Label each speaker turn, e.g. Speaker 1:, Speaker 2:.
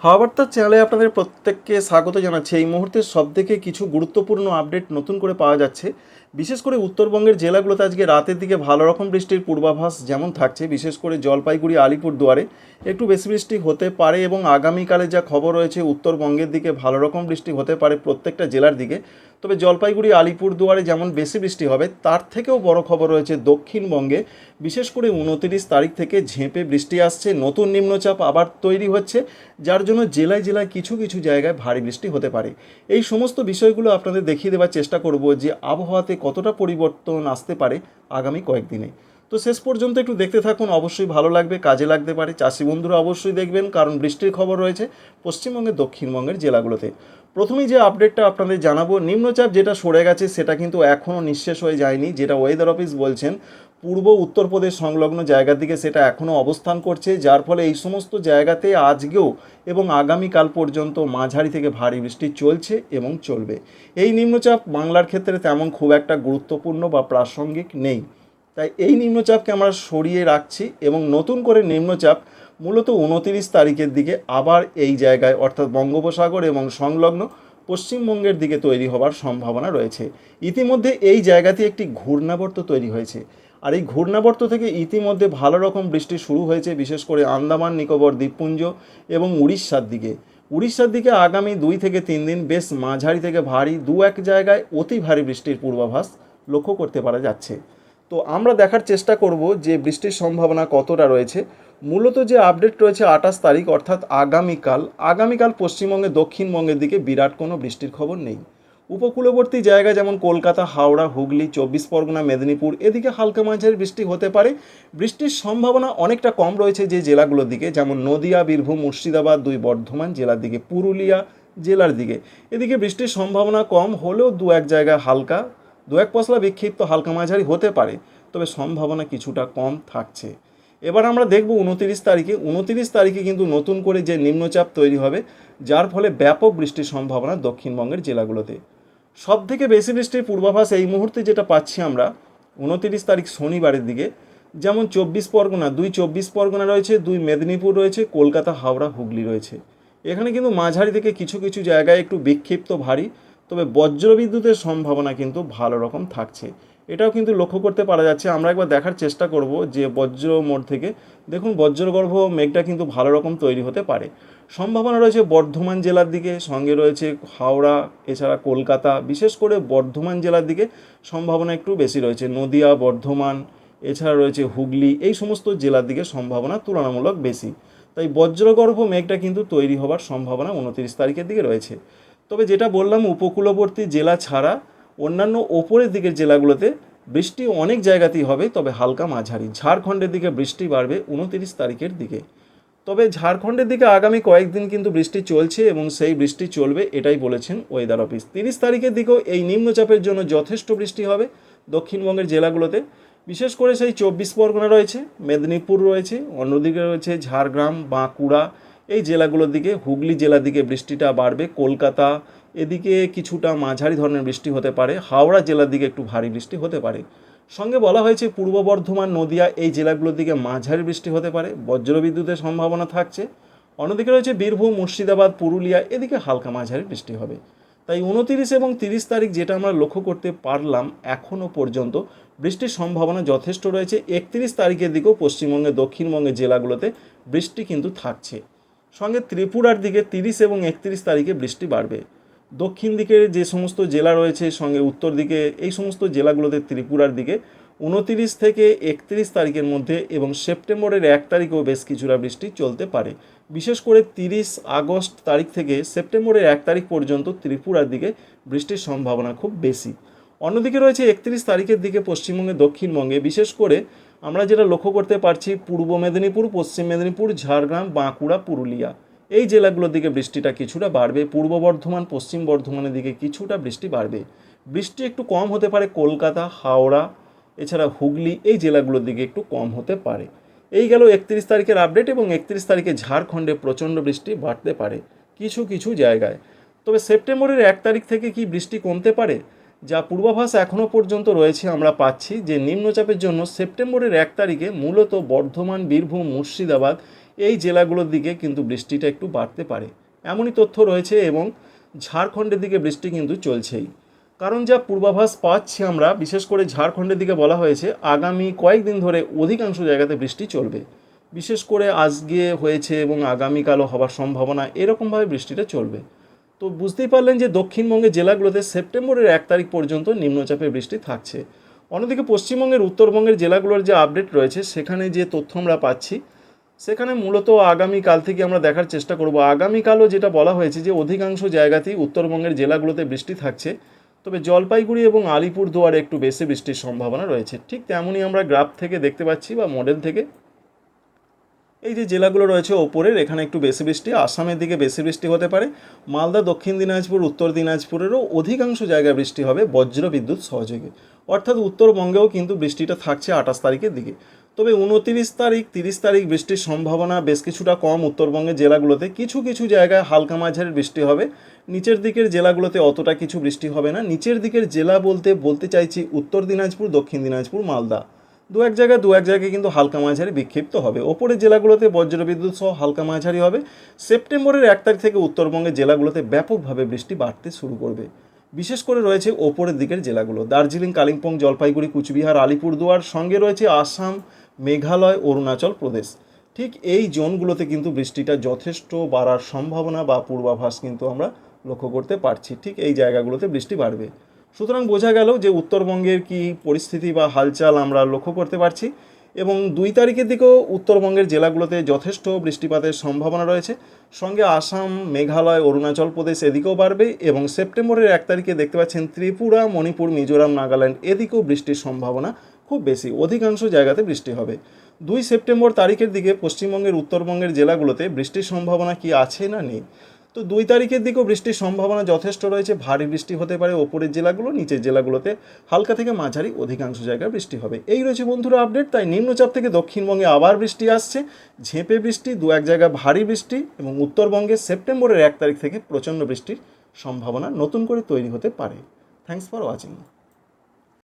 Speaker 1: হাওয়া বার্তার চ্যানেলে আপনাদের প্রত্যেককে স্বাগত জানাচ্ছি। এই মুহূর্তে সবথেকে কিছু গুরুত্বপূর্ণ আপডেট নতুন করে পাওয়া যাচ্ছে। বিশেষ করে উত্তরবঙ্গের জেলাগুলোতে আজকে রাতের দিকে ভালো রকম বৃষ্টির পূর্বাভাস যেমন থাকছে, বিশেষ করে জলপাইগুড়ি, আলিপুরদুয়ারে একটু বেশি বৃষ্টি হতে পারে এবং আগামীকালে যা খবর রয়েছে উত্তরবঙ্গের দিকে ভালো রকম বৃষ্টি হতে পারে প্রত্যেকটা জেলার দিকে। তবে জলপাইগুড়ি, আলিপুরদুয়ারে যেমন বেশি বৃষ্টি হবে, তার থেকেও বড় খবর রয়েছে দক্ষিণবঙ্গে। বিশেষ করে 29 তারিখ থেকে ঝেঁপে বৃষ্টি আসছে, নতুন নিম্নচাপ আবার তৈরি হচ্ছে, যার জন্য জেলায় জেলায় কিছু কিছু জায়গায় ভারী বৃষ্টি হতে পারে। এই সমস্ত বিষয়গুলো আপনাদের দেখিয়ে দেওয়ার চেষ্টা করব যে আবহাওয়াতে কতটা পরিবর্তন আসতে পারে আগামী কয়েকদিনে। তো শেষ পর্যন্ত একটু দেখতে থাকুন, অবশ্যই ভালো লাগবে, কাজে লাগতে পারে। চাষি বন্ধুরা অবশ্যই দেখবেন, কারণ বৃষ্টির খবর রয়েছে পশ্চিমবঙ্গের, দক্ষিণবঙ্গের জেলাগুলোতে। প্রথমেই যে আপডেটটা আপনাদের জানাবো, নিম্নচাপ যেটা সরে গেছে সেটা কিন্তু এখনও নিঃশেষ হয়ে যায়নি। যেটা ওয়েদার অফিস বলছেন, পূর্ব উত্তরপ্রদেশ সংলগ্ন জায়গার দিকে সেটা এখনও অবস্থান করছে, যার ফলে এই সমস্ত জায়গাতে আজকেও এবং আগামীকাল পর্যন্ত মাঝারি থেকে ভারী বৃষ্টি চলছে এবং চলবে। এই নিম্নচাপ বাংলার ক্ষেত্রে তেমন খুব একটা গুরুত্বপূর্ণ বা প্রাসঙ্গিক নেই, তাই এই নিম্নচাপকে আমরা সরিয়ে রাখছি এবং নতুন করে নিম্নচাপ মূলত 29 তারিখের দিকে আবার এই জায়গায় অর্থাৎ বঙ্গোপসাগর এবং সংলগ্ন পশ্চিমবঙ্গের দিকে তৈরি হওয়ার সম্ভাবনা রয়েছে। ইতিমধ্যে এই জায়গাতে একটি ঘূর্ণাবর্ত তৈরি হয়েছে, আর এই ঘূর্ণাবর্ত থেকে ইতিমধ্যে ভালো রকম বৃষ্টি শুরু হয়েছে, বিশেষ করে আন্দামান নিকোবর দ্বীপপুঞ্জ এবং উড়িষ্যার দিকে। উড়িষ্যার দিকে আগামী 2 থেকে 3 দিন বেশ মাঝারি থেকে ভারী, দু এক জায়গায় অতি ভারী বৃষ্টির পূর্বাভাস লক্ষ্য করতে পারা যাচ্ছে। তো আমরা দেখার চেষ্টা করব যে বৃষ্টির সম্ভাবনা কতটা রয়েছে। মূলত যে আপডেট রয়েছে 28 তারিখ অর্থাৎ আগামীকাল পশ্চিমবঙ্গে, দক্ষিণবঙ্গের দিকে বিরাট কোনো বৃষ্টির খবর নেই। উপকূলবর্তী জায়গা যেমন কলকাতা, হাওড়া, হুগলি, 24 পরগনা, মেদিনীপুর এদিকে হালকা মাঝারি বৃষ্টি হতে পারে। বৃষ্টির সম্ভাবনা অনেকটা কম রয়েছে যে জেলাগুলোর দিকে, যেমন নদিয়া, বীরভূম, মুর্শিদাবাদ, 2 বর্ধমান জেলার দিকে, পুরুলিয়া জেলার দিকে। এদিকে বৃষ্টির সম্ভাবনা কম হলেও দু এক জায়গায় হালকা, দু এক পশলা বিক্ষিপ্ত হালকা মাঝারি হতে পারে, তবে সম্ভাবনা কিছুটা কম থাকছে। এবার আমরা দেখব 29 তারিখে কিন্তু নতুন করে যে নিম্নচাপ তৈরি হবে, যার ফলে ব্যাপক বৃষ্টির সম্ভাবনা দক্ষিণবঙ্গের জেলাগুলোতে। সব থেকে বেশি বৃষ্টির পূর্বাভাস এই মুহূর্তে যেটা পাচ্ছি আমরা 29 তারিখ শনিবারের দিকে, যেমন 24 পরগনা রয়েছে, 2 মেদিনীপুর রয়েছে, কলকাতা, হাওড়া, হুগলি রয়েছে। এখানে কিন্তু মাঝারি থেকে কিছু কিছু জায়গায় একটু বিক্ষিপ্ত ভারী, তবে বজ্রবিদ্যুতের সম্ভাবনা কিন্তু ভালো রকম থাকছে, এটাও কিন্তু লক্ষ্য করতে পারা যাচ্ছে। আমরা একবার দেখার চেষ্টা করব যে বজ্র মোড় থেকে দেখুন, বজ্রগর্ভ মেঘটা কিন্তু ভালো রকম তৈরি হতে পারে। সম্ভাবনা রয়েছে বর্ধমান জেলার দিকে, সঙ্গে রয়েছে হাওড়া, এছাড়া কলকাতা, বিশেষ করে বর্ধমান জেলার দিকে সম্ভাবনা একটু বেশি রয়েছে, নদিয়া, বর্ধমান, এছাড়া রয়েছে হুগলি, এই সমস্ত জেলার দিকে সম্ভাবনা তুলনামূলক বেশি। তাই বজ্রগর্ভ মেঘটা কিন্তু তৈরি হবার সম্ভাবনা 29 তারিখের দিকে রয়েছে। তবে যেটা বললাম, উপকূলবর্তী জেলা ছাড়া অন্যান্য ওপরের দিকের জেলাগুলোতে বৃষ্টি অনেক জায়গাতেই হবে, তবে হালকা মাঝারি। ঝাড়খণ্ডের দিকে বৃষ্টি বাড়বে 29 তারিখের দিকে। তবে ঝাড়খণ্ডের দিকে আগামী কয়েকদিন কিন্তু বৃষ্টি চলছে এবং সেই বৃষ্টি চলবে, এটাই বলেছেন ওয়েদার অফিস। 30 তারিখের দিকেও এই নিম্নচাপের জন্য যথেষ্ট বৃষ্টি হবে দক্ষিণবঙ্গের জেলাগুলোতে। বিশেষ করে সেই 24 পরগনা রয়েছে, মেদিনীপুর রয়েছে, অন্যদিকে রয়েছে ঝাড়গ্রাম, বাঁকুড়া, এই জেলাগুলোর দিকে, হুগলি জেলার দিকে বৃষ্টিটা বাড়বে। কলকাতা এদিকে কিছুটা মাঝারি ধরনের বৃষ্টি হতে পারে, হাওড়া জেলার দিকে একটু ভারী বৃষ্টি হতে পারে। সঙ্গে বলা হয়েছে পূর্ব বর্ধমান, নদিয়া এই জেলাগুলোর দিকে মাঝারি বৃষ্টি হতে পারে, বজ্রবিদ্যুতের সম্ভাবনা থাকছে। অন্যদিকে রয়েছে বীরভূম, মুর্শিদাবাদ, পুরুলিয়া এদিকে হালকা মাঝারি বৃষ্টি হবে। তাই 29 এবং 30 তারিখ যেটা আমরা লক্ষ্য করতে পারলাম এখনও পর্যন্ত, বৃষ্টির সম্ভাবনা যথেষ্ট রয়েছে। 31 তারিখের দিকেও পশ্চিমবঙ্গে, দক্ষিণবঙ্গের জেলাগুলোতে বৃষ্টি কিন্তু থাকছে। সঙ্গে ত্রিপুরার দিকে 30 এবং 31 তারিখে বৃষ্টি বাড়বে। দক্ষিণ দিকে যে সমস্ত জেলা রয়েছে, সঙ্গে উত্তর দিকে এই সমস্ত জেলাগুলোতে, ত্রিপুরার দিকে 29 থেকে 31 তারিখের মধ্যে এবং সেপ্টেম্বরের 1 তারিখেও বেশ কিছুটা বৃষ্টি চলতে পারে। বিশেষ করে 30 আগস্ট তারিখ থেকে সেপ্টেম্বরের 1 তারিখ পর্যন্ত ত্রিপুরার দিকে বৃষ্টির সম্ভাবনা খুব বেশি। অন্যদিকে রয়েছে 31 তারিখের দিকে পশ্চিমবঙ্গে, দক্ষিণবঙ্গে, বিশেষ করে আমরা যেটা লক্ষ্য করতে পারছি পূর্ব মেদিনীপুর, পশ্চিম মেদিনীপুর, ঝাড়গ্রাম, বাঁকুড়া, পুরুলিয়া এই জেলাগুলোর দিকে বৃষ্টিটা কিছুটা বাড়বে। পূর্ব বর্ধমান, পশ্চিম বর্ধমানের দিকে কিছুটা বৃষ্টি বাড়বে। বৃষ্টি একটু কম হতে পারে কলকাতা, হাওড়া, এছাড়া হুগলি এই জেলাগুলোর দিকে একটু কম হতে পারে। এই গেল 31 তারিখের আপডেট, এবং 31 তারিখে ঝাড়খণ্ডে প্রচণ্ড বৃষ্টি বাড়তে পারে কিছু কিছু জায়গায়। তবে সেপ্টেম্বরের 1 তারিখ থেকে কি বৃষ্টি কমতে পারে? যা পূর্বাভাস এখনও পর্যন্ত রয়েছে, আমরা পাচ্ছি যে নিম্নচাপের জন্য সেপ্টেম্বরের 1 তারিখে মূলত বর্ধমান, বীরভূম, মুর্শিদাবাদ এই জেলাগুলোর দিকে কিন্তু বৃষ্টিটা একটু বাড়তে পারে, এমনই তথ্য রয়েছে। এবং ঝাড়খণ্ডের দিকে বৃষ্টি কিন্তু চলছেই, কারণ যা পূর্বাভাস পাচ্ছি আমরা, বিশেষ করে ঝাড়খণ্ডের দিকে বলা হয়েছে আগামী কয়েকদিন ধরে অধিকাংশ জায়গাতে বৃষ্টি চলবে। বিশেষ করে আজকে হয়েছে এবং আগামীকালও হওয়ার সম্ভাবনা, এরকমভাবে বৃষ্টিটা চলবে। তো বুঝতেই পারলেন যে দক্ষিণবঙ্গের জেলাগুলোতে সেপ্টেম্বরের 1 তারিখ পর্যন্ত নিম্নচাপের বৃষ্টি থাকছে। অন্যদিকে পশ্চিমবঙ্গের উত্তরবঙ্গের জেলাগুলোর যে আপডেট রয়েছে, সেখানে যে তথ্য আমরা পাচ্ছি, সেখানে মূলত আগামীকাল থেকে আমরা দেখার চেষ্টা করব। আগামীকালও যেটা বলা হয়েছে যে অধিকাংশ জায়গাতেই উত্তরবঙ্গের জেলাগুলোতে বৃষ্টি থাকছে, তবে জলপাইগুড়ি এবং আলিপুরদুয়ারে একটু বেশি বৃষ্টির সম্ভাবনা রয়েছে। ঠিক তেমনই আমরা গ্রাফ থেকে দেখতে পাচ্ছি বা মডেল থেকে, এই যে জেলাগুলো রয়েছে ওপরের, এখানে একটু বেশি বৃষ্টি, আসামের দিকে বেশি বৃষ্টি হতে পারে, মালদা, দক্ষিণ দিনাজপুর, উত্তর দিনাজপুরেরও অধিকাংশ জায়গায় বৃষ্টি হবে বজ্র বিদ্যুৎ সহযোগে। অর্থাৎ উত্তরবঙ্গেও কিন্তু বৃষ্টিটা থাকছে 28 তারিখের দিকে। তবে 29 তারিখ, 30 তারিখ বৃষ্টির সম্ভাবনা বেশ কিছুটা কম উত্তরবঙ্গের জেলাগুলোতে। কিছু কিছু জায়গায় হালকা মাঝারি বৃষ্টি হবে, নিচের দিকের জেলাগুলোতে অতটা কিছু বৃষ্টি হবে না। নিচের দিকের জেলা বলতে চাইছি উত্তর দিনাজপুর, দক্ষিণ দিনাজপুর, মালদা, দু এক জায়গায় কিন্তু হালকা মাঝারি বিক্ষিপ্ত হবে। ওপরের জেলাগুলোতে বজ্রবিদ্যুৎ সহ হালকা মাঝারি হবে। সেপ্টেম্বরের 1 তারিখ থেকে উত্তরবঙ্গের জেলাগুলোতে ব্যাপকভাবে বৃষ্টি বাড়তে শুরু করবে। বিশেষ করে রয়েছে ওপরের দিকের জেলাগুলো, দার্জিলিং, কালিম্পং, জলপাইগুড়ি, কুচবিহার, আলিপুরদুয়ার, সঙ্গে রয়েছে আসাম, মেঘালয়, অরুণাচল প্রদেশ। ঠিক এই জোনগুলোতে কিন্তু বৃষ্টিটা যথেষ্ট বাড়ার সম্ভাবনা বা পূর্বাভাস কিন্তু আমরা লক্ষ্য করতে পারছি। ঠিক এই জায়গাগুলোতে বৃষ্টি বাড়বে। সুতরাং বোঝা গেল যে উত্তরবঙ্গের কি পরিস্থিতি বা হালচাল আমরা লক্ষ্য করতে পারছি। এবং 2 তারিখের দিকেও উত্তরবঙ্গের জেলাগুলোতে যথেষ্ট বৃষ্টিপাতের সম্ভাবনা রয়েছে, সঙ্গে আসাম, মেঘালয়, অরুণাচল প্রদেশ এদিকেও বাড়বে। এবং সেপ্টেম্বরের 1 তারিখে দেখতে পাচ্ছেন ত্রিপুরা, মণিপুর, মিজোরাম, নাগাল্যান্ড এদিকেও বৃষ্টির সম্ভাবনা খুব বেশি, অধিকাংশ জায়গাতে বৃষ্টি হবে। 2 সেপ্টেম্বর তারিখের দিকে পশ্চিমবঙ্গের উত্তরবঙ্গের জেলাগুলোতে বৃষ্টির সম্ভাবনা কি আছে না নেই? তো 2 তারিখের দিকেও বৃষ্টির সম্ভাবনা যথেষ্ট রয়েছে, ভারী বৃষ্টি হতে পারে ওপরের জেলাগুলো, নিচের জেলাগুলোতে হালকা থেকে মাঝারি অধিকাংশ জায়গায় বৃষ্টি হবে। এই রয়েছে বন্ধুরা আপডেট। তাই নিম্নচাপ থেকে দক্ষিণবঙ্গে আবার বৃষ্টি আসছে, ঝেঁপে বৃষ্টি, 2-1 জায়গায় ভারী বৃষ্টি, এবং উত্তরবঙ্গে সেপ্টেম্বরের 1 তারিখ থেকে প্রচণ্ড বৃষ্টির সম্ভাবনা নতুন করে তৈরি হতে পারে। Thanks for watching.